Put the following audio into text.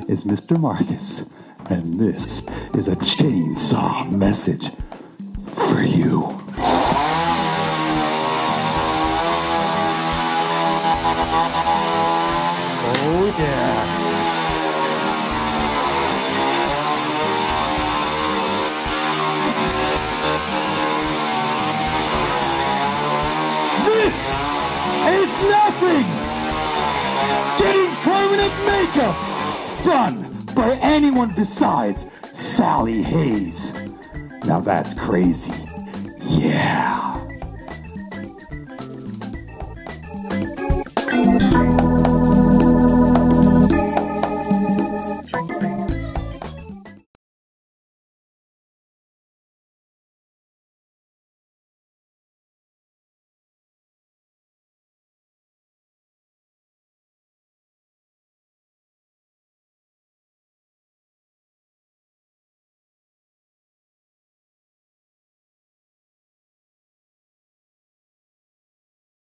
is Mr. Marcus, and this is a chainsaw message for you. Oh, yeah. This is nothing! Getting permanent makeup done by anyone besides Sally Hayes. Now that's crazy. Yeah.